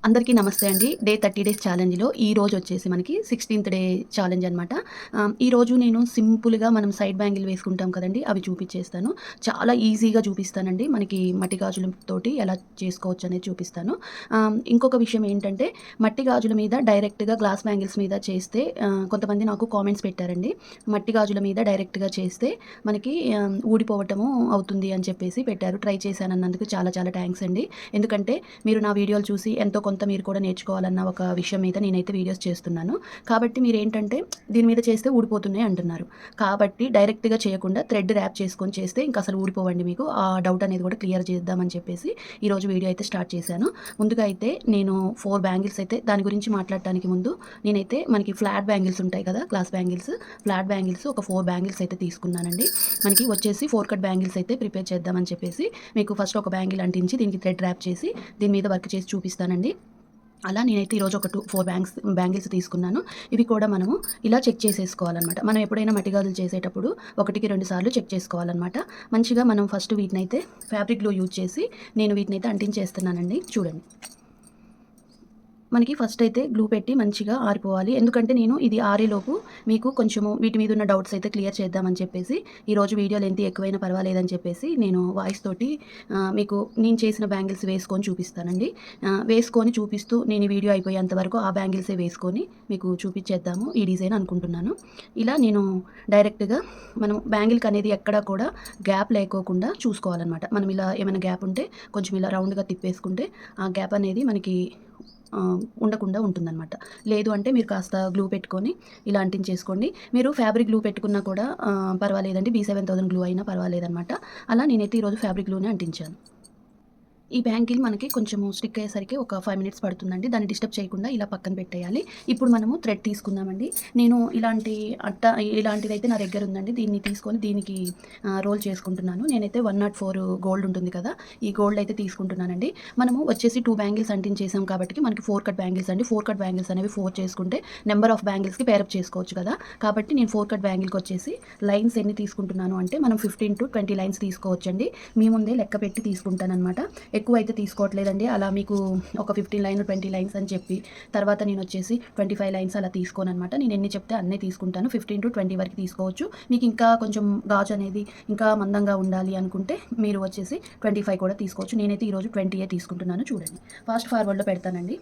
అందరికీ నమస్తే అండి. డే 30 డేస్ ఛాలెంజ్‌లో ఈరోజు వచ్చేసి మనకి 16థ్ డే ఛాలెంజ్ అనమాట. ఈరోజు నేను సింపుల్‌గా మనం సైడ్ బ్యాంగిల్ వేసుకుంటాం కదండీ! అవి చూపిచ్చేస్తాను. చాలా ఈజీగా చూపిస్తానండి. మనకి మట్టి గాజులతోటి ఎలా చేసుకోవచ్చనేది చూపిస్తాను. ఇంకొక విషయం ఏంటంటే మట్టి గాజుల మీద డైరెక్ట్‌గా గ్లాస్ బ్యాంగిల్స్ మీద చేస్తే కొంతమంది నాకు కామెంట్స్ పెట్టారండి. మట్టి గాజుల మీద డైరెక్ట్‌గా చేస్తే మనకి ఊడిపోవటము అవుతుంది అని చెప్పేసి పెట్టారు. ట్రై చేశానన్నందుకు చాలా చాలా థాంక్స్ అండి. ఎందుకంటే మీరు నా వీడియోలు చూసి ఎంతో కొంత మీరు కూడా నేర్చుకోవాలన్న ఒక విషయం మీద నేనైతే వీడియోస్ చేస్తున్నాను. కాబట్టి మీరేంటంటే దీని మీద చేస్తే ఊడిపోతున్నాయి అంటున్నారు. కాబట్టి డైరెక్ట్‌గా చేయకుండా థ్రెడ్ ర్యాప్ చేసుకొని చేస్తే ఇంక అసలు ఊడిపోవండి మీకు. ఆ డౌట్ అనేది కూడా క్లియర్ చేద్దామని చెప్పేసి ఈరోజు వీడియో అయితే స్టార్ట్ చేశాను. ముందుగా అయితే నేను 4 బ్యాంగిల్స్ అయితే దాని గురించి మాట్లాడటానికి ముందు నేనైతే మనకి ఫ్లాట్ బ్యాంగిల్స్ ఉంటాయి కదా! గ్లాస్ బ్యాంగిల్స్, ఫ్లాట్ బ్యాంగిల్స్ ఒక 4 బ్యాంగిల్స్ అయితే తీసుకున్నానండి. మనకి వచ్చేసి 4 కట్ బ్యాంగిల్స్ అయితే ప్రిపేర్ చేద్దామని చెప్పేసి మీకు ఫస్ట్ ఒక బ్యాంగిల్ అంటించి దీనికి థ్రెడ్ ర్యాప్ చేసి దీని మీద వర్క్ చేసి చూపిస్తానండి. అలా నేనైతే ఈరోజు ఒక 4 బ్యాంగిల్స్ తీసుకున్నాను. ఇవి కూడా మనము ఇలా చెక్ చేసేసుకోవాలనమాట. మనం ఎప్పుడైనా మట్టి గాజులు చేసేటప్పుడు 1కి 2 సార్లు చెక్ చేసుకోవాలనమాట. మంచిగా మనం ఫస్ట్ వీటినైతే ఫ్యాబ్రిక్ గ్లూ యూజ్ చేసి నేను వీటినైతే అంటించేస్తున్నానండి. చూడండి. మనకి ఫస్ట్ అయితే గ్లూ పెట్టి మంచిగా ఆరిపోవాలి. ఎందుకంటే నేను ఇది ఆరేలోపు మీకు కొంచెము వీటి మీద ఉన్న డౌట్స్ అయితే క్లియర్ చేద్దామని చెప్పేసి ఈరోజు వీడియో లెంత్ ఎక్కువైనా పర్వాలేదని చెప్పేసి నేను వాయిస్ తోటి మీకు నేను చేసిన బ్యాంగిల్స్ వేసుకొని చూపిస్తానండి. వేసుకొని చూపిస్తూ నేను ఈ వీడియో అయిపోయేంత వరకు ఆ బ్యాంగిల్సే వేసుకొని మీకు చూపించేద్దాము ఈ డిజైన్ అనుకుంటున్నాను. ఇలా నేను డైరెక్ట్‌గా మనం బ్యాంగిల్‌కి అనేది ఎక్కడా కూడా గ్యాప్ లేకోకుండా చూసుకోవాలనమాట. మనం ఇలా ఏమైనా గ్యాప్ ఉంటే కొంచెం ఇలా రౌండ్‌గా తిప్పేసుకుంటే ఆ గ్యాప్ అనేది మనకి ఉండకుండా ఉంటుందనమాట. లేదు అంటే మీరు కాస్త గ్లూ పెట్టుకొని ఇలా అంటించేసుకోండి. మీరు ఫ్యాబ్రిక్ గ్లూ పెట్టుకున్నా కూడా పర్వాలేదండి. B7000 గ్లూ అయినా పర్వాలేదనమాట. అలా నేనైతే ఈరోజు ఫ్యాబ్రిక్ గ్లూనే అంటించాను. ఈ బ్యాంగిల్ మనకి కొంచెము స్టిక్ అయ్యేసరికి ఒక 5 మినిట్స్ పడుతుందండి. దాన్ని డిస్టర్బ్ చేయకుండా ఇలా పక్కన పెట్టేయాలి. ఇప్పుడు మనము థ్రెడ్ తీసుకుందామండి. నేను ఇలాంటిదైతే నా దగ్గర ఉందండి. దీన్ని తీసుకొని దీనికి రోల్ చేసుకుంటున్నాను. నేనైతే 104 గోల్డ్ ఉంటుంది కదా! ఈ గోల్డ్ అయితే తీసుకుంటున్నానండి. మనము వచ్చేసి 2 బ్యాంగిల్స్ అంటించేసాం కాబట్టి మనకి 4 కట్ బ్యాంగిల్స్ అండి. 4 కట్ బ్యాంగిల్స్ అనేవి 4 చేసుకుంటే నెంబర్ ఆఫ్ బ్యాంగిల్స్‌కి పేరప్ చేసుకోవచ్చు కదా! కాబట్టి నేను 4 కట్ బ్యాంగిల్‌కి వచ్చేసి లైన్స్ ఎన్ని తీసుకుంటున్నాను అంటే మనం 15-20 లైన్స్ తీసుకోవచ్చండి. మీ ముందే లెక్క పెట్టి తీసుకుంటాననమాట. ఎక్కువైతే తీసుకోవట్లేదండి. అలా మీకు ఒక 15 లైన్, 20 లైన్స్ అని చెప్పి తర్వాత నేనొచ్చేసి 25 లైన్స్ అలా తీసుకోననమాట. నేను ఎన్ని చెప్తే అన్నే తీసుకుంటాను. 15-20 వరకు తీసుకోవచ్చు. మీకు ఇంకా కొంచెం గాజు అనేది ఇంకా మందంగా ఉండాలి అనుకుంటే మీరు వచ్చేసి 25 కూడా తీసుకోవచ్చు. నేనైతే ఈరోజు 20 తీసుకుంటున్నాను చూడండి. ఫాస్ట్ ఫార్వర్డ్‌లో పెడతానండి.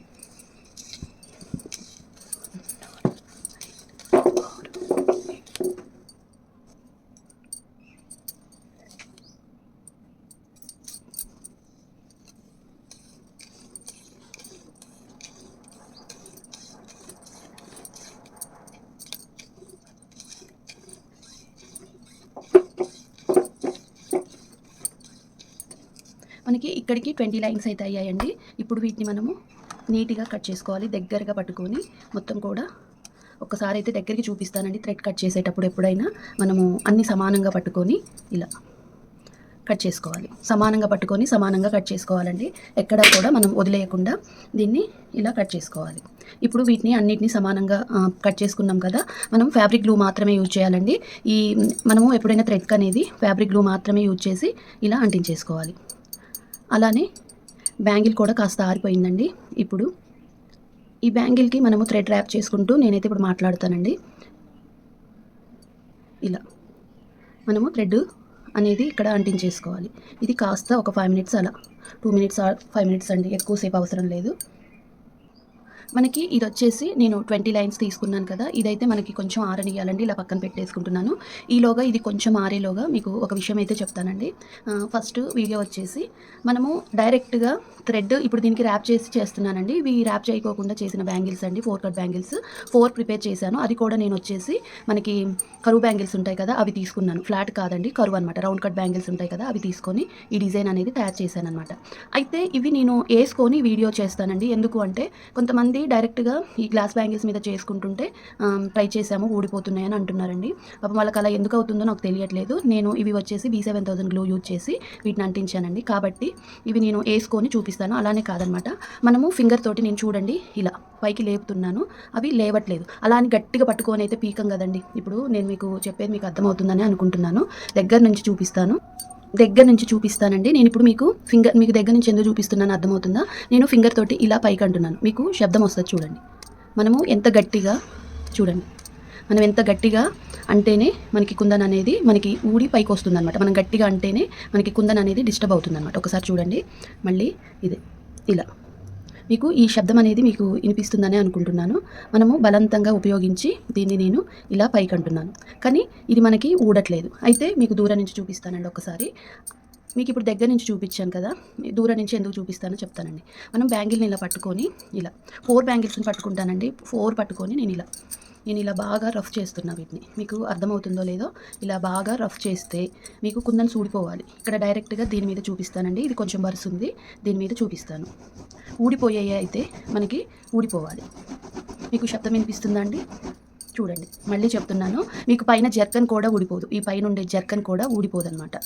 మనకి ఇక్కడికి 20 లైన్స్ అయితే అయ్యాయండి. ఇప్పుడు వీటిని మనము నీట్‌గా కట్ చేసుకోవాలి. దగ్గరగా పట్టుకొని మొత్తం కూడా ఒక్కసారి అయితే దగ్గరికి చూపిస్తానండి. థ్రెడ్ కట్ చేసేటప్పుడు ఎప్పుడైనా మనము అన్నీ సమానంగా పట్టుకొని ఇలా కట్ చేసుకోవాలి. సమానంగా పట్టుకొని సమానంగా కట్ చేసుకోవాలండి. ఎక్కడా కూడా మనం వదిలేయకుండా దీన్ని ఇలా కట్ చేసుకోవాలి. ఇప్పుడు వీటిని అన్నిటిని సమానంగా కట్ చేసుకున్నాం కదా! మనం ఫ్యాబ్రిక్ గ్లూ మాత్రమే యూజ్ చేయాలండి. మనము ఎప్పుడైనా థ్రెడ్‌కి అనేది ఫ్యాబ్రిక్ గ్లూ మాత్రమే యూజ్ చేసి ఇలా అంటించేసుకోవాలి. అలానే బ్యాంగిల్ కూడా కాస్త ఆరిపోయిందండి. ఇప్పుడు ఈ బ్యాంగిల్‌కి మనము థ్రెడ్ ర్యాప్ చేసుకుంటూ నేనైతే ఇప్పుడు మాట్లాడతానండి. ఇలా మనము థ్రెడ్ అనేది ఇక్కడ అంటించేసుకోవాలి. ఇది కాస్త ఒక 5 మినిట్స్ అలా 2 మినిట్స్ ఆర్ 5 మినిట్స్ అండి. ఎక్కువసేపు అవసరం లేదు. మనకి ఇదొచ్చేసి నేను 20 లైన్స్ తీసుకున్నాను కదా! ఇదైతే మనకి కొంచెం ఆరనియ్యాలండి. ఇలా పక్కన పెట్టేసుకుంటున్నాను. ఈలోగా ఇది కొంచెం ఆరేలోగా మీకు ఒక విషయం అయితే చెప్తానండి. ఫస్ట్ వీడియో వచ్చేసి మనము డైరెక్ట్‌గా థ్రెడ్ ఇప్పుడు దీనికి ర్యాప్ చేసి చేస్తున్నానండి. ఇవి ర్యాప్ చేయకోకుండా చేసిన బ్యాంగిల్స్ అండి. 4 కట్ బ్యాంగిల్స్. 4 ప్రిపేర్ చేశాను. అది కూడా నేనొచ్చేసి మనకి కరువు బ్యాంగిల్స్ ఉంటాయి కదా! అవి తీసుకున్నాను. ఫ్లాట్ కాదండి. కరువు అనమాట. రౌండ్ కట్ బ్యాంగిల్స్ ఉంటాయి కదా! అవి తీసుకొని ఈ డిజైన్ అనేది తయారు చేశాననమాట. అయితే ఇవి నేను ఏసుకొని వీడియో చేస్తానండి. ఎందుకు అంటే కొంతమంది డైరెక్ట్‌గా ఈ గ్లాస్ బ్యాంగిల్స్ మీద చేసుకుంటుంటే ట్రై చేశాము ఊడిపోతున్నాయని అంటున్నారండి. పాపం వాళ్ళకి అలా ఎందుకు అవుతుందో నాకు తెలియట్లేదు. నేను ఇవి వచ్చేసి B7000 గ్లూ యూజ్ చేసి వీటిని అంటించానండి. కాబట్టి ఇవి నేను ఏసుకొని చూపిస్తాను. అలానే కాదనమాట. మనము ఫింగర్ తోటి నేను చూడండి ఇలా పైకి లేపుతున్నాను. అవి లేవట్లేదు. అలా అని గట్టిగా పట్టుకొని అయితే పీకం కదండీ. ఇప్పుడు నేను మీకు చెప్పేది మీకు అర్థమవుతుందని అనుకుంటున్నాను. దగ్గర నుంచి చూపిస్తాను. దగ్గర నుంచి చూపిస్తానండి. నేను ఇప్పుడు మీకు దగ్గర నుంచి ఎందుకు చూపిస్తున్నానో అర్థమవుతుందా? నేను ఫింగర్ తోటి ఇలా పైకి అంటున్నాను. మీకు శబ్దం వస్తది చూడండి. మనము ఎంత గట్టిగా చూడండి. మనం ఎంత గట్టిగా అంటేనే మనకి కుందన్ అనేది మనకి ఊడి పైకి వస్తుందన్నమాట. మనం గట్టిగా అంటేనే మనకి కుందన్ అనేది డిస్టర్బ్ అవుతుందన్నమాట. ఒకసారి చూడండి. మళ్ళీ ఇది ఇలా మీకు ఈ శబ్దం అనేది మీకు వినిపిస్తుందనే అనుకుంటున్నాను. మనము బలవంతంగా ఉపయోగించి దీన్ని నేను ఇలా పైకి అంటున్నాను. కానీ ఇది మనకి ఊడట్లేదు. అయితే మీకు దూరం నుంచి చూపిస్తానండి ఒకసారి. మీకు ఇప్పుడు దగ్గర నుంచి చూపించాను కదా, దూరం నుంచి ఎందుకు చూపిస్తానో చెప్తానండి. మనం బ్యాంగిల్ని ఇలా పట్టుకొని ఇలా 4 బ్యాంగిల్స్ని పట్టుకుంటానండి. 4 పట్టుకొని నేను ఇలా బాగా రఫ్ చేస్తున్నా వీటిని. మీకు అర్థమవుతుందో లేదో, ఇలా బాగా రఫ్ చేస్తే మీకు కుందన్ ఊడిపోవాలి. ఇక్కడ డైరెక్ట్గా దీని మీద చూపిస్తానండి. ఇది కొంచెం వరుసుంది, దీని మీద చూపిస్తాను. ఊడిపోయాయి అయితే మనకి ఊడిపోవాలి. మీకు శబ్దం వినిపిస్తుందా అండి? చూడండి, మళ్ళీ చెప్తున్నాను, మీకు పైన జర్కన్ కూడా ఊడిపోదు. ఈ పైన ఉండే జర్కన్ కూడా ఊడిపోదన్నమాట.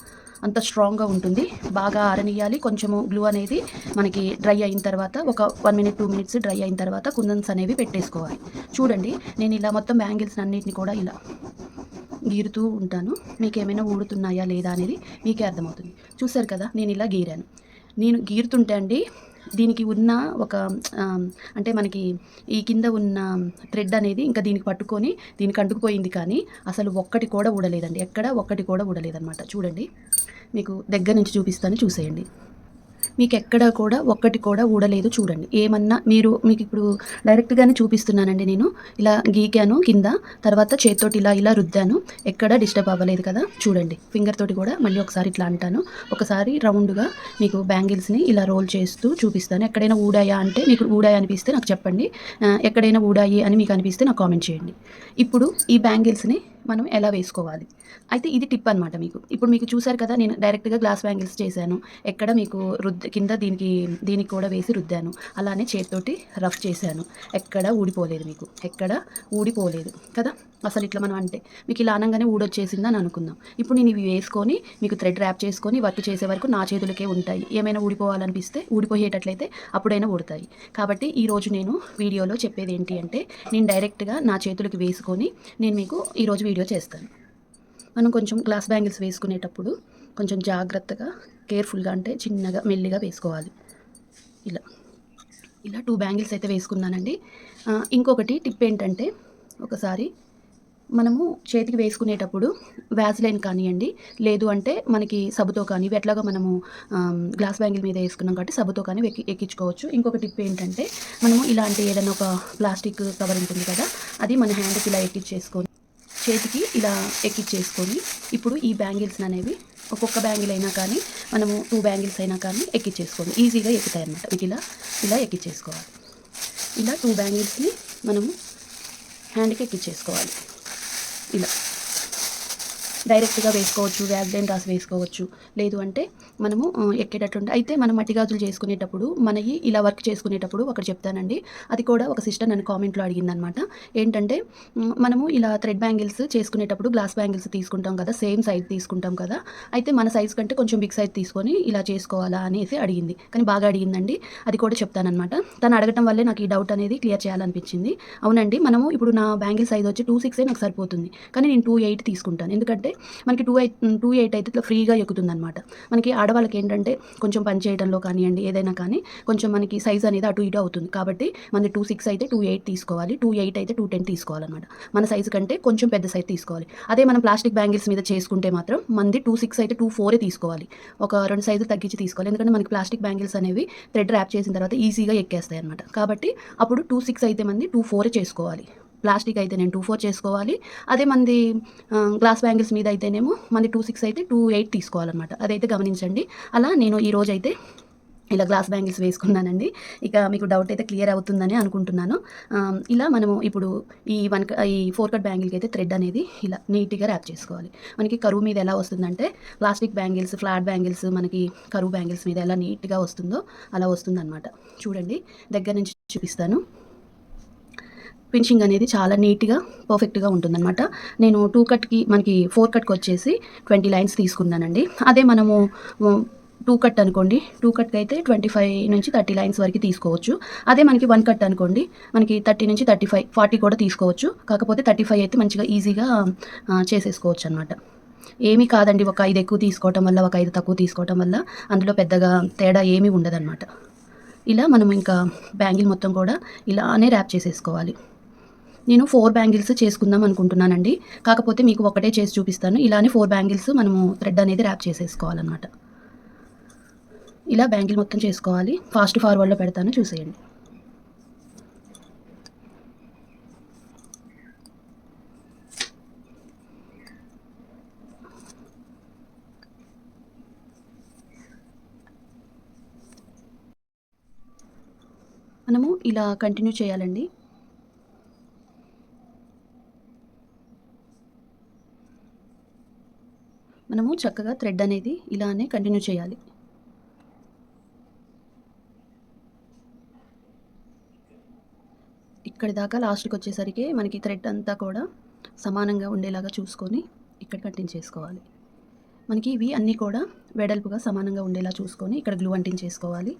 అంత స్ట్రాంగ్గా ఉంటుంది. బాగా ఆరనియాలి. కొంచెము గ్లూ అనేది మనకి డ్రై అయిన తర్వాత ఒక 1 మినిట్ 2 మినిట్స్ డ్రై అయిన తర్వాత కుందన్స్ అనేవి పెట్టేసుకోవాలి. చూడండి, నేను ఇలా మొత్తం బ్యాంగిల్స్ అన్నిటిని కూడా ఇలా గీరుతూ ఉంటాను. మీకు ఏమైనా ఊడుతున్నాయా లేదా అనేది మీకే అర్థమవుతుంది. చూసారు కదా, నేను ఇలా గీరాను. నేను గీరుతుంటే అండి, దీనికి ఉన్న ఒక అంటే మనకి ఈ కింద ఉన్న థ్రెడ్ అనేది ఇంకా దీనికి పట్టుకొని దీనికి అంటుకుపోయింది, కానీ అసలు ఒక్కటి కూడా ఊడలేదండి. ఎక్కడ ఒక్కటి కూడా ఊడలేదన్నమాట. చూడండి, మీకు దగ్గర నుంచి చూపిస్తాను, చూసేయండి. మీకు ఎక్కడ కూడా ఒక్కటి కూడా ఊడలేదు. చూడండి, ఏమన్నా మీకు ఇప్పుడు డైరెక్ట్గానే చూపిస్తున్నానండి. నేను ఇలా గీకాను కింద, తర్వాత చేతితోటి ఇలా రుద్దాను. ఎక్కడ డిస్టర్బ్ అవ్వలేదు కదా. చూడండి, ఫింగర్ తోటి కూడా మళ్ళీ ఒకసారి ఇట్లా అంటాను. ఒకసారి రౌండ్గా మీకు బ్యాంగిల్స్ని ఇలా రోల్ చేస్తూ చూపిస్తాను. ఎక్కడైనా ఊడాయా అంటే, మీకు ఊడాయి అనిపిస్తే నాకు చెప్పండి. ఎక్కడైనా ఊడాయి అని మీకు అనిపిస్తే నాకు కామెంట్ చేయండి. ఇప్పుడు ఈ బ్యాంగిల్స్ని మనం ఎలా వేసుకోవాలి అయితే ఇది టిప్ అనమాట. ఇప్పుడు మీకు చూసారు కదా, నేను డైరెక్ట్గా గ్లాస్ బ్యాంగిల్స్ చేశాను. ఎక్కడ మీకు కింద దీనికి కూడా వేసి రుద్దాను. అలానే చేతితోటి రఫ్ చేశాను. ఎక్కడ ఊడిపోలేదు, మీకు ఎక్కడ ఊడిపోలేదు కదా. అసలు ఇట్లా మనం అంటే మీకు ఇలా అనగానే ఊడొచ్చేసిందని అనుకుందాం. ఇప్పుడు నేను ఇవి వేసుకొని మీకు థ్రెడ్ ర్యాప్ చేసుకొని వర్క్ చేసే వరకు నా చేతులకే ఉంటాయి. ఏమైనా ఊడిపోవాలనిపిస్తే, ఊడిపోయేటట్లయితే అప్పుడైనా ఊడతాయి. కాబట్టి ఈరోజు నేను వీడియోలో చెప్పేది ఏంటి అంటే, నేను డైరెక్ట్గా నా చేతులకి వేసుకొని నేను మీకు ఈరోజు వీడియో చేస్తాను. మనం కొంచెం గ్లాస్ బ్యాంగిల్స్ వేసుకునేటప్పుడు కొంచెం జాగ్రత్తగా, కేర్ఫుల్గా, అంటే చిన్నగా మెల్లిగా వేసుకోవాలి. ఇలా 2 బ్యాంగిల్స్ అయితే వేసుకున్నానండి. ఇంకొకటి టిప్ ఏంటంటే, ఒకసారి మనము చేతికి వేసుకునేటప్పుడు వ్యాజ్లైన్ కానివ్వండి, లేదు అంటే మనకి సబ్బుతో కానీ, ఇవి ఎట్లాగా మనము గ్లాస్ బ్యాంగిల్ మీద వేసుకున్నాం కాబట్టి సబ్బుతో కానీ ఎక్కించుకోవచ్చు. ఇంకొక టిప్ ఏంటంటే, మనము ఇలాంటి ఏదైనా ఒక ప్లాస్టిక్ కవర్ ఉంటుంది కదా, అది మన హ్యాండ్కి ఇలా ఎక్కించేసుకొని చేతికి ఇలా ఎక్కించేసుకొని ఇప్పుడు ఈ బ్యాంగిల్స్ అనేవి ఒక్కొక్క బ్యాంగిల్ అయినా కానీ, మనము 2 బ్యాంగిల్స్ అయినా కానీ ఎక్కించేసుకోండి. ఈజీగా ఎక్కుతాయి అన్నమాట. మీకు ఇలా ఎక్కించేసుకోవాలి. ఇలా 2 బ్యాంగిల్స్ని మనము హ్యాండ్కి ఎక్కించేసుకోవాలి. ఇలా డైరెక్ట్గా వేసుకోవచ్చు, వ్యాజ్లైన్ రాసి వేసుకోవచ్చు. లేదు అంటే మనము ఎక్కేటట్టుంటే, అయితే మనం మట్టి గాజులు చేసుకునేటప్పుడు మనకి ఇలా వర్క్ చేసుకునేటప్పుడు ఒకటి చెప్తానండి. అది కూడా ఒక సిస్టర్ నన్ను కామెంట్లో అడిగిందనమాట. ఏంటంటే, మనము ఇలా థ్రెడ్ బ్యాంగిల్స్ చేసుకునేటప్పుడు గ్లాస్ బ్యాంగిల్స్ తీసుకుంటాం కదా, సేమ్ సైజ్ తీసుకుంటాం కదా. అయితే మన సైజ్ కంటే కొంచెం బిగ్ సైజ్ తీసుకొని ఇలా చేసుకోవాలా అనేసి అడిగింది. కానీ బాగా అడిగిందండి. అది కూడా చెప్తానమాట. తను అడగటం వల్లే నాకు ఈ డౌట్ అనేది క్లియర్ చేయాలనిపించింది. అవునండి, మనము ఇప్పుడు నా బ్యాంగిల్ సైజ్ వచ్చి 2.6 నాకు సరిపోతుంది. కానీ నేను 2.8 తీసుకుంటాను. ఎందుకంటే మనకి 2.8 అయితే ఇట్లా ఫ్రీగా ఎక్కుతుందన్నమాట. మనకి ఆడవాళ్ళకి ఏంటంటే కొంచెం పని చేయడంలో కానివ్వండి, ఏదైనా కానీ కొంచెం మనకి సైజ్ అనేది అటు ఇటు అవుతుంది. కాబట్టి మనది 2.6 అయితే 2.8 తీసుకోవాలి, 2.8 అయితే 2.10 తీసుకోవాలన్నమాట. మన సైజు కంటే కొంచెం పెద్ద సైజ్ తీసుకోవాలి. అదే మనం ప్లాస్టిక్ బ్యాంగిల్స్ మీద చేసుకుంటే మాత్రం మనది 2.6 అయితే 2.4 తీసుకోవాలి. ఒక 2 సైజులు తగ్గించి తీసుకోవాలి. ఎందుకంటే మనకి ప్లాస్టిక్ బ్యాంగిల్స్ అనేవి థ్రెడ్ ర్యాప్ చేసిన తర్వాత ఈజీగా ఎక్కేస్తాయి అనమాట. కాబట్టి అప్పుడు 2.6 అయితే మంది 2.4 చేసుకోవాలి. ప్లాస్టిక్ అయితే నేను 2.4 చేసుకోవాలి. అదే మంది గ్లాస్ బ్యాంగిల్స్ మీద అయితేనేమో మంది 2.6 అయితే 2.8 తీసుకోవాలన్నమాట. అదైతే గమనించండి. అలా నేను ఈరోజు అయితే ఇలా గ్లాస్ బ్యాంగిల్స్ వేసుకున్నానండి. ఇక మీకు డౌట్ అయితే క్లియర్ అవుతుందని అనుకుంటున్నాను. ఇలా మనము ఇప్పుడు ఈ 4 కట్ బ్యాంగిల్కి అయితే థ్రెడ్ అనేది ఇలా నీట్గా ర్యాప్ చేసుకోవాలి. మనకి కరువు మీద ఎలా వస్తుందంటే, ప్లాస్టిక్ బ్యాంగిల్స్, ఫ్లాట్ బ్యాంగిల్స్ మనకి కరువు బ్యాంగిల్స్ మీద ఎలా నీట్గా వస్తుందో అలా వస్తుందన్నమాట. చూడండి, దగ్గర నుంచి చూపిస్తాను. ఫినిషింగ్ అనేది చాలా నీట్గా, పర్ఫెక్ట్గా ఉంటుందన్నమాట. నేను 2 కట్కి మనకి 4 కట్కి వచ్చేసి 20 లైన్స్ తీసుకున్నానండి. అదే మనము 2 కట్ అనుకోండి, 2 కట్కి అయితే 25 నుంచి 30 లైన్స్ వరకు తీసుకోవచ్చు. అదే మనకి 1 కట్ అనుకోండి, మనకి 30 నుంచి 35, 40 కూడా తీసుకోవచ్చు. కాకపోతే 35 అయితే మంచిగా ఈజీగా చేసేసుకోవచ్చు అనమాట. ఏమీ కాదండి. ఒక 5 ఎక్కువ తీసుకోవటం వల్ల, ఒక 5 తక్కువ తీసుకోవటం వల్ల అందులో పెద్దగా తేడా ఏమీ ఉండదనమాట. ఇలా మనం ఇంకా బ్యాంగిల్ మొత్తం కూడా ఇలానే ర్యాప్ చేసేసుకోవాలి. నేను 4 బ్యాంగిల్స్ చేసుకుందాం అనుకుంటున్నానండి. కాకపోతే మీకు ఒకటే చేసి చూపిస్తాను. ఇలానే 4 బ్యాంగిల్స్ మనము థ్రెడ్ అనేది ర్యాప్ చేసేసుకోవాలనమాట. ఇలా బ్యాంగిల్ మొత్తం చేసుకోవాలి. ఫాస్ట్ ఫార్వర్డ్‌లో పెడతాను చూసేయండి. మనము ఇలా కంటిన్యూ చేయాలండి. మనము చక్కగా థ్రెడ్ అనేది ఇలానే కంటిన్యూ చేయాలి. ఇక్కడి దాకా లాస్ట్‌కొచ్చేసరికి మనకి థ్రెడ్ అంతా కూడా సమానంగా ఉండేలాగా చూసుకొని ఇక్కడ కంటిన్యూ చేసుకోవాలి. మనకి ఇవి అన్నీ కూడా వెడల్పుగా సమానంగా ఉండేలా చూసుకొని ఇక్కడ గ్లూ అంటించేసుకోవాలి.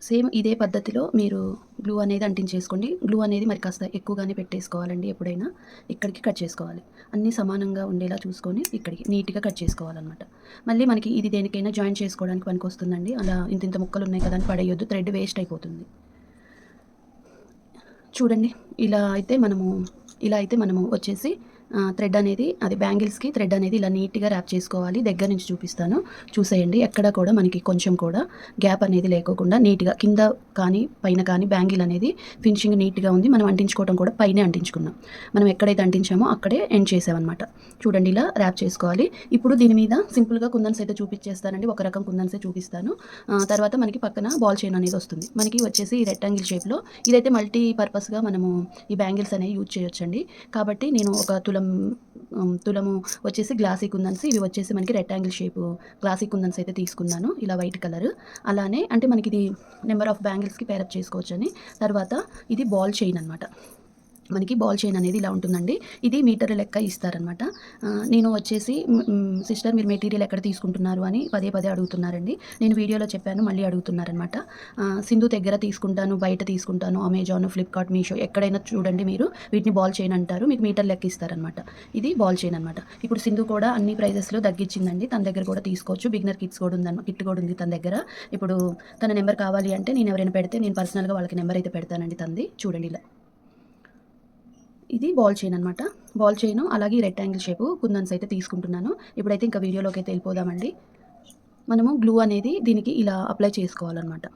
సేమ్ ఇదే పద్ధతిలో మీరు గ్లూ అనేది అంటించేసుకోండి. గ్లూ అనేది మరి కాస్త ఎక్కువగానే పెట్టేసుకోవాలండి ఎప్పుడైనా. ఇక్కడికి కట్ చేసుకోవాలి. అన్నీ సమానంగా ఉండేలా చూసుకొని ఇక్కడికి నీట్‌గా కట్ చేసుకోవాలనమాట. మళ్ళీ మనకి ఇది దేనికైనా జాయిన్ చేసుకోవడానికి పనికొస్తుందండి. అలా ఇంతింత ముక్కలు ఉన్నాయి కదా అని పడేయొద్దు. థ్రెడ్ వేస్ట్ అయిపోతుంది. చూడండి ఇలా అయితే మనము వచ్చేసి థ్రెడ్ అనేది అది బ్యాంగిల్స్‌కి థ్రెడ్ అనేది ఇలా నీట్‌గా ర్యాప్ చేసుకోవాలి. దగ్గర నుంచి చూపిస్తాను. చూసేయండి. ఎక్కడ కూడా మనకి కొంచెం కూడా గ్యాప్ అనేది లేకోకుండా నీట్‌గా కింద కానీ, పైన కానీ బ్యాంగిల్ అనేది ఫినిషింగ్ నీట్‌గా ఉంది. మనం అంటించుకోవడం కూడా పైనే అంటించుకున్నాం. మనం ఎక్కడైతే అంటించామో అక్కడే ఎండ్ చేసామనమాట. చూడండి ఇలా ర్యాప్ చేసుకోవాలి. ఇప్పుడు దీని మీద సింపుల్‌గా కుందన్స్ అయితే చూపిచ్చేస్తానండి. ఒక రకం కుందన్సే చూపిస్తాను. తర్వాత మనకి పక్కన బాల్ చైన్ అనేది వస్తుంది. మనకి వచ్చేసి రెక్టాంగిల్ షేప్‌లో ఇదైతే మల్టీ పర్పస్‌గా మనము ఈ బ్యాంగిల్స్ అనేవి యూజ్ చేయొచ్చండి. కాబట్టి నేను ఒక తులము వచ్చేసి గ్లాసీ కుందన్స్, ఇవి వచ్చేసి మనకి రెక్టాంగిల్ షేపు గ్లాసీ కుందన్స్ అయితే తీసుకున్నాను. ఇలా వైట్ కలర్. అలానే అంటే మనకిది నెంబర్ ఆఫ్ బ్యాంగిల్స్‌కి పేరప్ చేసుకోవచ్చని. తర్వాత ఇది బాల్ చైన్ అనమాట. మనకి బాల్ చైన్ అనేది ఇలా ఉంటుందండి. ఇది మీటర్ లెక్క ఇస్తారనమాట. నేను వచ్చేసి సిస్టర్ మీరు మెటీరియల్ ఎక్కడ తీసుకుంటున్నారు అని పదే పదే అడుగుతున్నారండి. నేను వీడియోలో చెప్పాను, మళ్ళీ అడుగుతున్నారనమాట. సింధు దగ్గర తీసుకుంటాను, బయట తీసుకుంటాను, అమెజాన్, ఫ్లిప్‌కార్ట్, మీషో ఎక్కడైనా చూడండి మీరు వీటిని బాల్ చైన్ అంటారు. మీకు మీటర్ లెక్క ఇస్తారనమాట. ఇది బాల్ చైన్ అనమాట. ఇప్పుడు సింధు కూడా అన్ని ప్రైజెస్‌లో తగ్గించిందండి. తన దగ్గర కూడా తీసుకోవచ్చు. బిగినర్ కిట్ కూడా ఉంది తన దగ్గర. ఇప్పుడు తన నెంబర్ కావాలి అంటే నేను ఎవరైనా పెడితే నేను పర్సనల్‌గా వాళ్ళకి నెంబర్ అయితే పెడతానండి తనది. చూడండి ఇలా. ఇది బాల్ చైన్ అనమాట. బాల్ చైను అలాగే రెక్టాంగిల్ షేపు కుందన్స్ అయితే తీసుకుంటున్నాను. ఇప్పుడైతే ఇంకా వీడియోలోకి అయితే వెళ్ళిపోదామండి. మనము గ్లూ అనేది దీనికి ఇలా అప్లై చేసుకోవాలన్నమాట.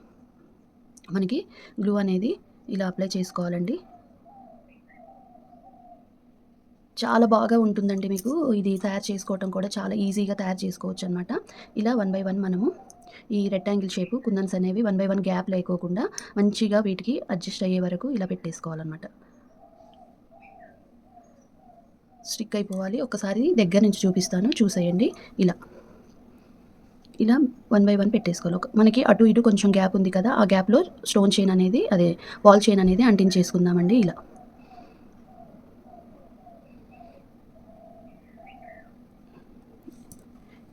మనకి గ్లూ అనేది ఇలా అప్లై చేసుకోవాలండి. చాలా బాగా ఉంటుందండి మీకు. ఇది తయారు చేసుకోవటం కూడా చాలా ఈజీగా తయారు చేసుకోవచ్చు అనమాట. ఇలా 1 బై 1 మనము ఈ రెక్టాంగిల్ షేపు కుందన్స్ అనేవి 1 బై 1 గ్యాప్ లేకోకుండా మంచిగా వీటికి అడ్జస్ట్ అయ్యే వరకు ఇలా పెట్టేసుకోవాలన్నమాట. స్టిక్ అయిపోవాలి. ఒకసారి దగ్గర నుంచి చూపిస్తాను చూసేయండి. ఇలా 1 బై 1 పెట్టేసుకోవాలి. మనకి అటు ఇటు కొంచెం గ్యాప్ ఉంది కదా, ఆ గ్యాప్‌లో స్టోన్ చైన్ అనేది అదే బాల్ చైన్ అనేది అంటించేసుకుందామండి ఇలా.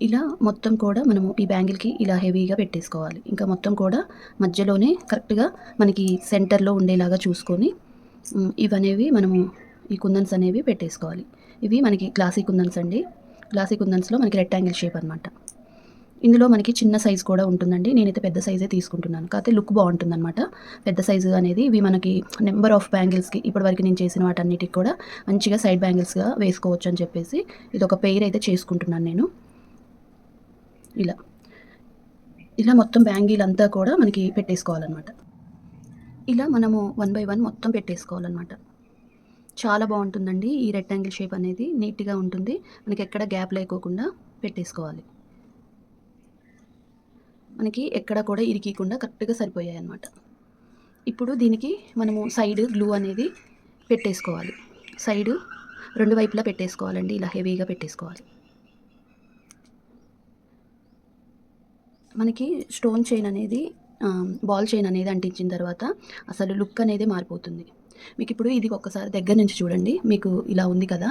ఇలా మొత్తం కూడా మనము ఈ బ్యాంగిల్‌కి ఇలా హెవీగా పెట్టేసుకోవాలి. ఇంకా మొత్తం కూడా మధ్యలోనే కరెక్ట్‌గా మనకి సెంటర్‌లో ఉండేలాగా చూసుకొని ఇవనేవి మనము ఈ కుందన్స్ అనేవి పెట్టేసుకోవాలి. ఇవి మనకి గ్లాసీ కుందన్స్ అండి. గ్లాసీ కుందన్స్‌లో మనకి రెక్టాంగిల్ షేప్ అనమాట. ఇందులో మనకి చిన్న సైజ్ కూడా ఉంటుందండి. నేనైతే పెద్ద సైజే తీసుకుంటున్నాను. కాకపోతే లుక్ బాగుంటుందనమాట. పెద్ద సైజు అనేది ఇవి మనకి నెంబర్ ఆఫ్ బ్యాంగిల్స్‌కి ఇప్పటివరకు నేను చేసిన వాటన్నిటికి కూడా మంచిగా సైడ్ బ్యాంగిల్స్‌గా వేసుకోవచ్చు అని చెప్పేసి ఇదొక పెయిర్ అయితే చేసుకుంటున్నాను నేను. ఇలా మొత్తం బ్యాంగిల్ అంతా కూడా మనకి పెట్టేసుకోవాలన్నమాట. ఇలా మనము 1 బై 1 మొత్తం పెట్టేసుకోవాలన్నమాట. చాలా బాగుంటుందండి. ఈ రెక్టాంగిల్ షేప్ అనేది నీట్‌గా ఉంటుంది. మనకి ఎక్కడ గ్యాప్ లేకోకుండా పెట్టేసుకోవాలి. మనకి ఎక్కడ కూడా ఇరికికుండా కరెక్ట్‌గా సరిపోయాయన్నమాట. ఇప్పుడు దీనికి మనము సైడ్ గ్లూ అనేది పెట్టేసుకోవాలి. సైడు 2 వైపులా పెట్టేసుకోవాలండి. ఇలా హెవీగా పెట్టేసుకోవాలి. మనకి స్టోన్ చైన్ అనేది బాల్ చైన్ అనేది అంటించిన తర్వాత అసలు లుక్ అనేది మారిపోతుంది. మీకు ఇప్పుడు ఇది ఒక్కసారి దగ్గర నుంచి చూడండి. మీకు ఇలా ఉంది కదా,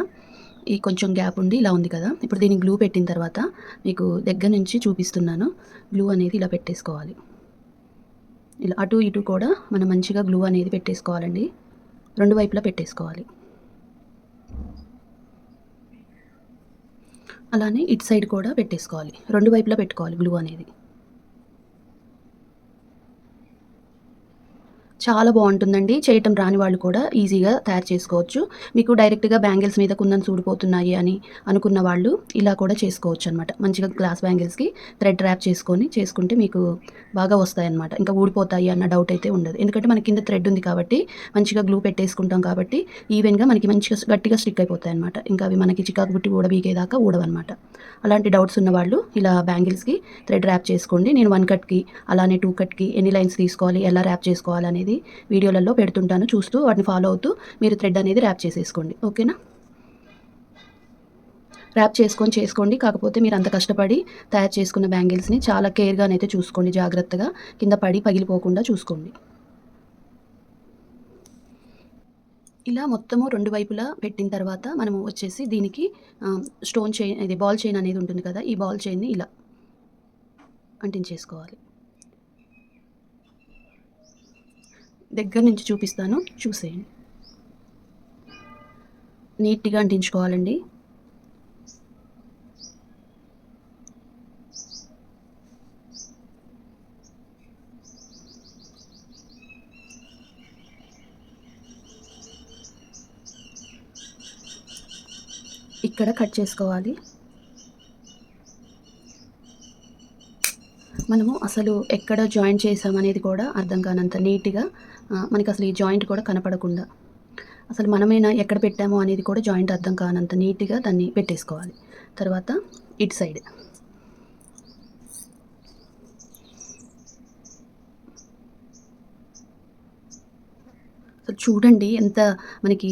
ఈ కొంచెం గ్యాప్ ఉండి ఇలా ఉంది కదా. ఇప్పుడు దీనికి గ్లూ పెట్టిన తర్వాత మీకు దగ్గర నుంచి చూపిస్తున్నాను. గ్లూ అనేది ఇలా పెట్టేసుకోవాలి. ఇలా అటు ఇటు కూడా మనం మంచిగా గ్లూ అనేది పెట్టేసుకోవాలండి. 2 వైపులా పెట్టేసుకోవాలి. అలానే ఇటు సైడ్ కూడా పెట్టేసుకోవాలి. 2 వైపులా పెట్టుకోవాలి గ్లూ అనేది. చాలా బావుంటుందండి. చేయటం రాని వాళ్ళు కూడా ఈజీగా తయారు చేసుకోవచ్చు. మీకు డైరెక్ట్‌గా బ్యాంగిల్స్ మీద కుందన్స్ ఊడిపోతున్నాయి అని అనుకున్న వాళ్ళు ఇలా కూడా చేసుకోవచ్చనమాట. మంచిగా గ్లాస్ బ్యాంగిల్స్‌కి థ్రెడ్ ర్యాప్ చేసుకుంటే మీకు బాగా వస్తాయన్నమాట. ఇంకా ఊడిపోతాయి అన్న డౌట్ అయితే ఉండదు. ఎందుకంటే మన కింద థ్రెడ్ ఉంది కాబట్టి మంచిగా గ్లూ పెట్టేసుకుంటాం కాబట్టి ఈవెన్‌గా మనకి మంచిగా గట్టిగా స్టిక్ అయిపోతాయన్నమాట. ఇంకా అవి మనకి చికాకు పుట్టి ఊడబీకేదాకా ఊడవన్నమాట. అలాంటి డౌట్స్ ఉన్నవాళ్ళు ఇలా బ్యాంగిల్స్‌కి థ్రెడ్ ర్యాప్ చేసుకోండి. నేను 1 కట్‌కి అలానే 2 కట్‌కి ఎన్ని లైన్స్ తీసుకోవాలి, ఎలా ర్యాప్ చేసుకోవాలనేది వీడియోలలో పెడుతుంటాను. చూస్తూ వాటిని ఫాలో అవుతూ మీరు థ్రెడ్ అనేది ర్యాప్ చేసేసుకోండి. ఓకేనా? ర్యాప్ చేసుకోండి. కాకపోతే మీరు అంత కష్టపడి తయారు చేసుకున్న బ్యాంగిల్స్‌ని చాలా కేర్‌గానైతే చూసుకోండి. జాగ్రత్తగా కింద పడి పగిలిపోకుండా చూసుకోండి. ఇలా మొత్తము 2 వైపులా పెట్టిన తర్వాత మనము వచ్చేసి దీనికి స్టోన్ చైన్ ఇది బాల్ చైన్ అనేది ఉంటుంది కదా! ఈ బాల్ చైన్‌ని ఇలా అంటించేసుకోవాలి. దగ్గర నుంచి చూపిస్తాను. చూసేయండి. నీట్‌గా అంటించుకోవాలండి. ఇక్కడ కట్ చేసుకోవాలి. మనము అసలు ఎక్కడ జాయింట్ చేసామనేది కూడా అర్థం కానంత నీట్‌గా మనకసలు ఈ జాయింట్ కూడా కనపడకుండా, అసలు మనమేనా ఎక్కడ పెట్టామో అనేది కూడా జాయింట్ అర్థం కానంత నీట్‌గా దాన్ని పెట్టేసుకోవాలి. తర్వాత ఇటు సైడ్ అసలు చూడండి ఎంత మనకి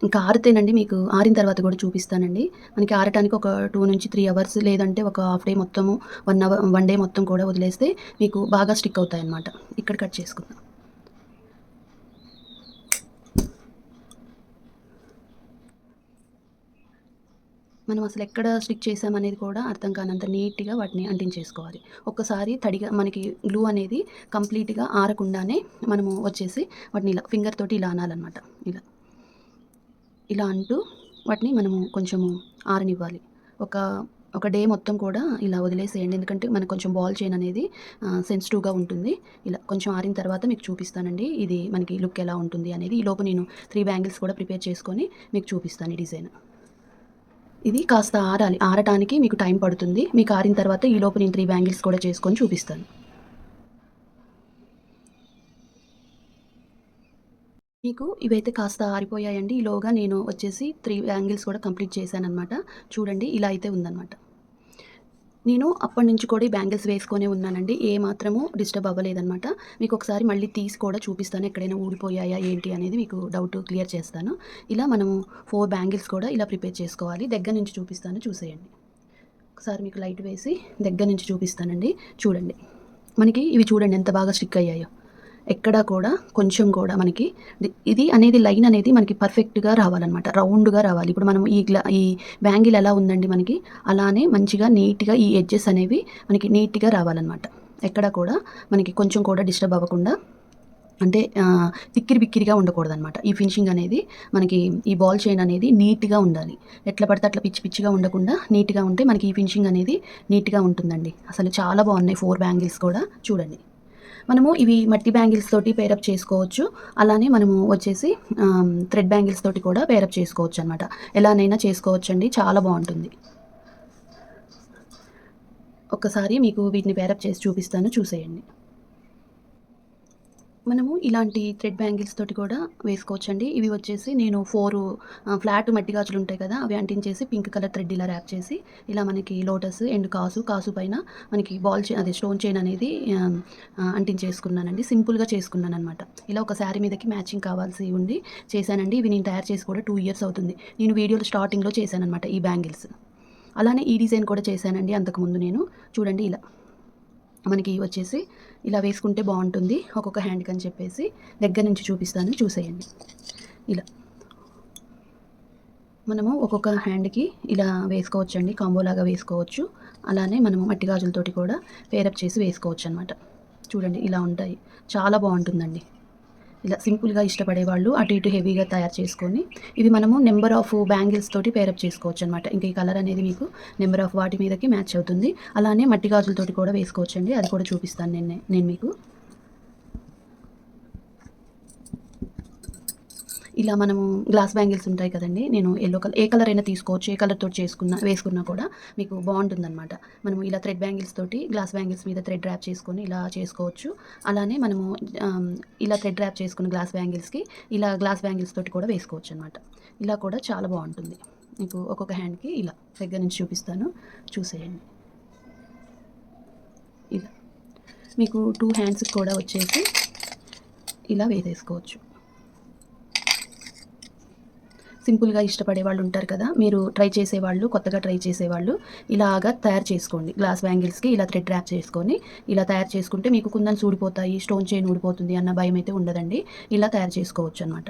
ఇంకా ఆరితేనండి మీకు ఆరిన తర్వాత కూడా చూపిస్తానండి. మనకి ఆరటానికి ఒక 2-3 అవర్స్ లేదంటే ఒక హాఫ్ డే మొత్తము 1 డే మొత్తం కూడా వదిలేస్తే మీకు బాగా స్టిక్ అవుతాయన్నమాట. ఇక్కడ కట్ చేసుకుందాం. మనం అసలు ఎక్కడ స్టిక్ చేసామనేది కూడా అర్థం కానంత నీట్‌గా వాటిని అంటించేసుకోవాలి. ఒక్కసారి తడిగా మనకి గ్లూ అనేది కంప్లీట్‌గా ఆరకుండానే మనము వచ్చేసి వాటిని ఇలా ఫింగర్ తోటి ఇలా అనాలన్నమాట. ఇలా. ఇలా అంటూ వాటిని మనము కొంచెము ఆరనివ్వాలి. ఒక ఒక డే మొత్తం కూడా ఇలా వదిలేసేయండి. ఎందుకంటే మనకు కొంచెం బాల్ చైన్ అనేది సెన్సిటివ్‌గా ఉంటుంది. ఇలా కొంచెం ఆరిన తర్వాత మీకు చూపిస్తానండి. ఇది మనకి లుక్ ఎలా ఉంటుంది అనేది. ఈలోపు నేను 3 బ్యాంగిల్స్ కూడా ప్రిపేర్ చేసుకొని మీకు చూపిస్తాను ఈ డిజైన్. ఇది కాస్త ఆరాలి. ఆరటానికి మీకు టైం పడుతుంది. మీకు ఆరిన తర్వాత ఈలోపు నేను 3 బ్యాంగిల్స్ కూడా చేసుకొని చూపిస్తాను. మీకు ఇవైతే కాస్త ఆరిపోయాయండి. ఈలోగా నేను వచ్చేసి 3 బ్యాంగిల్స్ కూడా కంప్లీట్ చేశాననమాట. చూడండి ఇలా అయితే ఉందనమాట. నేను అప్పటినుంచి కూడా ఈ బ్యాంగిల్స్ వేసుకొనే ఉన్నానండి. ఏ మాత్రము డిస్టర్బ్ అవ్వలేదనమాట. మీకొకసారి మళ్ళీ తీసి కూడా చూపిస్తాను. ఎక్కడైనా ఊడిపోయాయా ఏంటి అనేది మీకు డౌట్ క్లియర్ చేస్తాను. ఇలా మనము 4 బ్యాంగిల్స్ కూడా ఇలా ప్రిపేర్ చేసుకోవాలి. దగ్గర నుంచి చూపిస్తాను చూసేయండి. ఒకసారి మీకు లైట్ వేసి దగ్గర నుంచి చూపిస్తానండి. చూడండి. మనకి ఇవి చూడండి ఎంత బాగా స్టిక్ అయ్యాయో. ఎక్కడా కూడా కొంచెం కూడా మనకి ఇది అనేది లైన్ అనేది మనకి పర్ఫెక్ట్‌గా రావాలనమాట. రౌండ్‌గా రావాలి. ఇప్పుడు మనం ఈ బ్యాంగిల్ ఎలా ఉందండి మనకి, అలానే మంచిగా నీట్‌గా ఈ ఎడ్జెస్ అనేవి మనకి నీట్‌గా రావాలనమాట. ఎక్కడా కూడా మనకి కొంచెం కూడా డిస్టర్బ్ అవ్వకుండా అంటే తిక్కిరి బిక్కిరిగా ఉండకూడదనమాట. ఈ ఫినిషింగ్ అనేది మనకి ఈ బాల్ చైన్ అనేది నీట్‌గా ఉండాలి. ఎట్లా పడితే అట్లా పిచ్చి పిచ్చిగా ఉండకుండా నీట్‌గా ఉంటే మనకి ఈ ఫినిషింగ్ అనేది నీట్‌గా ఉంటుందండి. అసలు చాలా బాగున్నాయి 4 బ్యాంగిల్స్ కూడా చూడండి. మనము ఇవి మట్టి బ్యాంగిల్స్ తోటి పేరప్ చేసుకోవచ్చు. అలానే మనము వచ్చేసి థ్రెడ్ బ్యాంగిల్స్ తోటి కూడా పేరప్ చేసుకోవచ్చనమాట. ఎలానైనా చేసుకోవచ్చండి. చాలా బావుంటుంది. ఒక్కసారి మీకు వీటిని పేరప్ చేసి చూపిస్తాను చూసేయండి. మనము ఇలాంటి థ్రెడ్ బ్యాంగిల్స్ తోటి కూడా వేసుకోవచ్చండి. ఇవి వచ్చేసి నేను 4 ఫ్లాట్ మట్టి గాజులు ఉంటాయి కదా! అవి అంటించేసి పింక్ కలర్ థ్రెడ్ ఇలా ర్యాప్ చేసి, ఇలా మనకి లోటస్ అండ్ కాసు పైన మనకి బాల్ చైన్ అదే స్టోన్ చైన్ అనేది అంటించేసుకున్నానండి. సింపుల్‌గా చేసుకున్నాననమాట. ఇలా ఒక శారీ మీదకి మ్యాచింగ్ కావాల్సి ఉండి చేశానండి. ఇవి నేను తయారు చేసి కూడా 2 ఇయర్స్ అవుతుంది. నేను వీడియోలో స్టార్టింగ్‌లో చేశాననమాట ఈ బ్యాంగిల్స్. అలానే ఈ డిజైన్ కూడా చేశానండి అంతకుముందు నేను. చూడండి ఇలా. మనకి వచ్చేసి ఇలా వేసుకుంటే బాగుంటుంది ఒక్కొక్క హ్యాండ్‌కి అని చెప్పేసి దగ్గర నుంచి చూపిస్తాను చూసేయండి. ఇలా మనము ఒక్కొక్క హ్యాండ్‌కి ఇలా వేసుకోవచ్చండి. కాంబోలాగా వేసుకోవచ్చు. అలానే మనము మట్టి గాజులతోటి కూడా పేరప్ చేసి వేసుకోవచ్చనమాట. చూడండి ఇలా ఉంటాయి. చాలా బాగుంటుందండి. ఇలా సింపుల్గా ఇష్టపడే వాళ్ళు అటు ఇటు హెవీగా తయారు చేసుకొని ఇవి మనము నెంబర్ ఆఫ్ బ్యాంగిల్స్ తోటి పేరప్ చేసుకోవచ్చు అనమాట. ఇంకా ఈ కలర్ అనేది మీకు నెంబర్ ఆఫ్ వాటి మీదకి మ్యాచ్ అవుతుంది. అలానే మట్టి గాజులతోటి కూడా వేసుకోవచ్చండి, అది కూడా చూపిస్తాను నేను మీకు. ఇలా మనము గ్లాస్ బ్యాంగిల్స్ ఉంటాయి కదండి, నేను ఎల్లో కలర్, ఏ కలర్ అయినా తీసుకోవచ్చు, ఏ కలర్ తోటి వేసుకున్నా కూడా మీకు బాగుంటుందన్నమాట. మనము ఇలా థ్రెడ్ బ్యాంగిల్స్ తోటి గ్లాస్ బ్యాంగిల్స్ మీద థ్రెడ్ ర్యాప్ చేసుకొని ఇలా చేసుకోవచ్చు. అలానే మనము ఇలా థ్రెడ్ ర్యాప్ చేసుకున్న గ్లాస్ బ్యాంగిల్స్కి ఇలా గ్లాస్ బ్యాంగిల్స్ తోటి కూడా వేసుకోవచ్చు అనమాట. ఇలా కూడా చాలా బాగుంటుంది. మీకు ఒక్కొక్క హ్యాండ్కి ఇలా దగ్గర నుంచి చూపిస్తాను, చూసేయండి. ఇలా మీకు 2 హ్యాండ్స్కి కూడా వచ్చేసి ఇలా వేసేసుకోవచ్చు. సింపుల్గా ఇష్టపడే వాళ్ళు ఉంటారు కదా, మీరు ట్రై చేసేవాళ్ళు, కొత్తగా ట్రై చేసేవాళ్ళు ఇలాగా తయారు చేసుకోండి. గ్లాస్ బ్యాంగిల్స్కి ఇలా థ్రెడ్ ర్యాప్ చేసుకొని ఇలా తయారు చేసుకుంటే మీకు కుందన్స్ ఊడిపోతాయి, స్టోన్ చైన్ ఊడిపోతుంది అన్న భయం అయితే ఉండదండి. ఇలా తయారు చేసుకోవచ్చు అనమాట.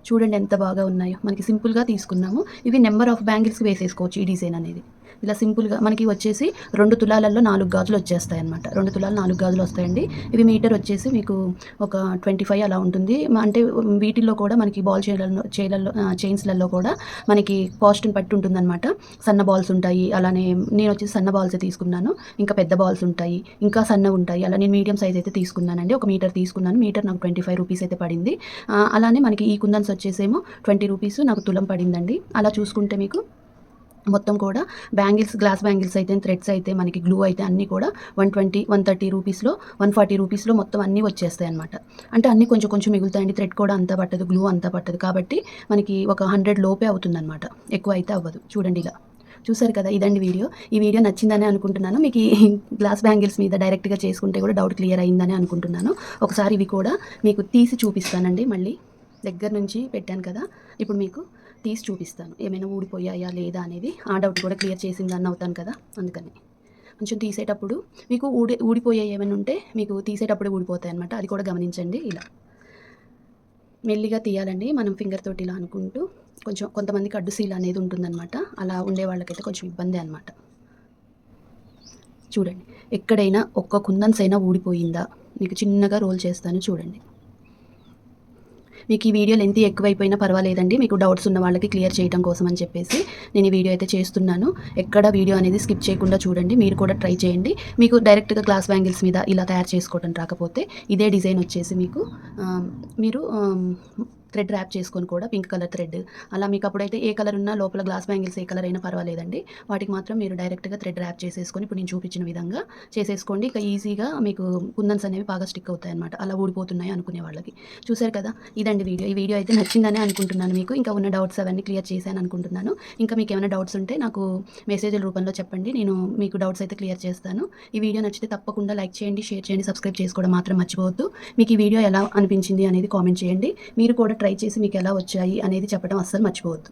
చూడండి ఎంత బాగా ఉన్నాయో. మనకి సింపుల్గా తీసుకున్నాము. ఇవి నెంబర్ ఆఫ్ బ్యాంగిల్స్కి వేసేసుకోవచ్చు ఈ డిజైన్ అనేది. ఇలా సింపుల్గా మనకి వచ్చేసి 2 తులాలలో 4 గాజులు వచ్చేస్తాయి అనమాట. 2 తులాలు 4 గాజులు వస్తాయండి. ఇవి మీటర్ వచ్చేసి మీకు ఒక 25 అలా ఉంటుంది. అంటే వీటిల్లో కూడా మనకి బాల్ చైన్స్లలో కూడా మనకి కాస్ట్ని బట్టి ఉంటుందన్నమాట. సన్న బాల్స్ ఉంటాయి, అలానే నేను వచ్చేసి సన్న బాల్సే తీసుకున్నాను. ఇంకా పెద్ద బాల్స్ ఉంటాయి, ఇంకా సన్న ఉంటాయి. అలా నేను మీడియం సైజ్ అయితే తీసుకున్నానండి. 1 మీటర్ తీసుకున్నాను. మీటర్ నాకు 25 రూపీస్ అయితే పడింది. అలానే మనకి ఈ కుందన్స్ వచ్చేసేమో 20 రూపీస్ నాకు తులం పడిందండి. అలా చూసుకుంటే మీకు మొత్తం కూడా బ్యాంగిల్స్, గ్లాస్ బ్యాంగిల్స్ అయితే, థ్రెడ్స్ అయితే, మనకి గ్లూ అయితే అన్నీ కూడా 120, 130 రూపీస్లో, 140 రూపీస్లో మొత్తం అన్నీ వచ్చేస్తాయి అనమాట. అంటే అన్నీ కొంచెం కొంచెం మిగులుతాయండి. థ్రెడ్ కూడా అంతా పట్టదు, గ్లూ అంతా పట్టదు. కాబట్టి మనకి ఒక 100 లోపే అవుతుందన్నమాట, ఎక్కువ అయితే అవ్వదు. చూడండి ఇలా. చూసారు కదా, ఇదండి వీడియో. ఈ వీడియో నచ్చిందని అనుకుంటున్నాను. మీకు ఈ గ్లాస్ బ్యాంగిల్స్ మీద డైరెక్ట్గా చేసుకుంటే కూడా డౌట్ క్లియర్ అయిందని అనుకుంటున్నాను. ఒకసారి ఇవి కూడా మీకు తీసి చూపిస్తానండి. మళ్ళీ దగ్గర నుంచి పెట్టాను కదా, ఇప్పుడు మీకు తీసి చూపిస్తాను ఏమైనా ఊడిపోయాయా లేదా అనేది. ఆ డౌట్ కూడా క్లియర్ చేసిందని అవుతాను కదా, అందుకని కొంచెం తీసేటప్పుడు మీకు ఊడిపోయాయి ఏమైనా ఉంటే మీకు తీసేటప్పుడు ఊడిపోతాయి అనమాట. అది కూడా గమనించండి. ఇలా మెల్లిగా తీయాలండి మనం ఫింగర్ తోటి ఇలా అనుకుంటూ. కొంచెం కొంతమందికి అడ్డు సీల్ అనేది ఉంటుందన్నమాట. అలా ఉండే వాళ్ళకైతే కొంచెం ఇబ్బంది అనమాట. చూడండి, ఎక్కడైనా ఒక్క కుందన్స్ అయినా ఊడిపోయిందా, మీకు చిన్నగా రోల్ చేస్తాను చూడండి. మీకు ఈ వీడియో లెంత్ ఎక్కువైపోయినా పర్వాలేదండి, మీకు డౌట్స్ ఉన్న వాళ్ళకి క్లియర్ చేయడం కోసం అని చెప్పేసి నేను ఈ వీడియో అయితే చేస్తున్నాను. ఎక్కడ వీడియో అనేది స్కిప్ చేయకుండా చూడండి. మీరు కూడా ట్రై చేయండి. మీకు డైరెక్ట్గా గ్లాస్ బ్యాంగిల్స్ మీద ఇలా తయారు చేసుకోవడం రాకపోతే ఇదే డిజైన్ వచ్చేసి మీకు మీరు థ్రెడ్ ర్యాప్ చేసుకొని కూడా పింక్ కలర్ థ్రెడ్, అలా మీకు అప్పుడైతే ఏ కలర్ ఉన్నా లోపల గ్లాస్ బ్యాంగిల్స్ ఏ కలర్ అయినా పర్వాలేదండి. వాటికి మాత్రం మీరు డైరెక్ట్గా థ్రెడ్ ర్యాప్ చేసేసుకొని ఇప్పుడు నేను చూపించిన విధంగా చేసేసుకోండి. ఇక ఈజీగా మీకు కుందన్స్ అనేవి బాగా స్టిక్ అవుతాయి అనమాట, అలా ఊడిపోతున్నాయి అనుకునే వాళ్ళకి. చూసారు కదా, ఇదండి వీడియో. ఈ వీడియో అయితే నచ్చిందని అనుకుంటున్నాను. మీకు ఇంకా ఉన్న డౌట్స్ అవన్నీ క్లియర్ చేశాను అనుకుంటున్నాను. ఇంకా మీకు ఏమైనా డౌట్స్ ఉంటే నాకు మెసేజ్ల రూపంలో చెప్పండి, నేను మీకు డౌట్స్ అయితే క్లియర్ చేస్తాను. ఈ వీడియో నచ్చితే తప్పకుండా లైక్ చేయండి, షేర్ చేయండి, సబ్స్క్రైబ్ చేసుకోవడం మాత్రం మర్చిపోవద్దు. మీకు ఈ వీడియో ఎలా అనిపించింది అనేది కామెంట్ చేయండి. మీరు కూడా ట్రై చేసి మీకు ఎలా వచ్చాయి అనేది చెప్పడం అస్సలు మర్చిపోవద్దు.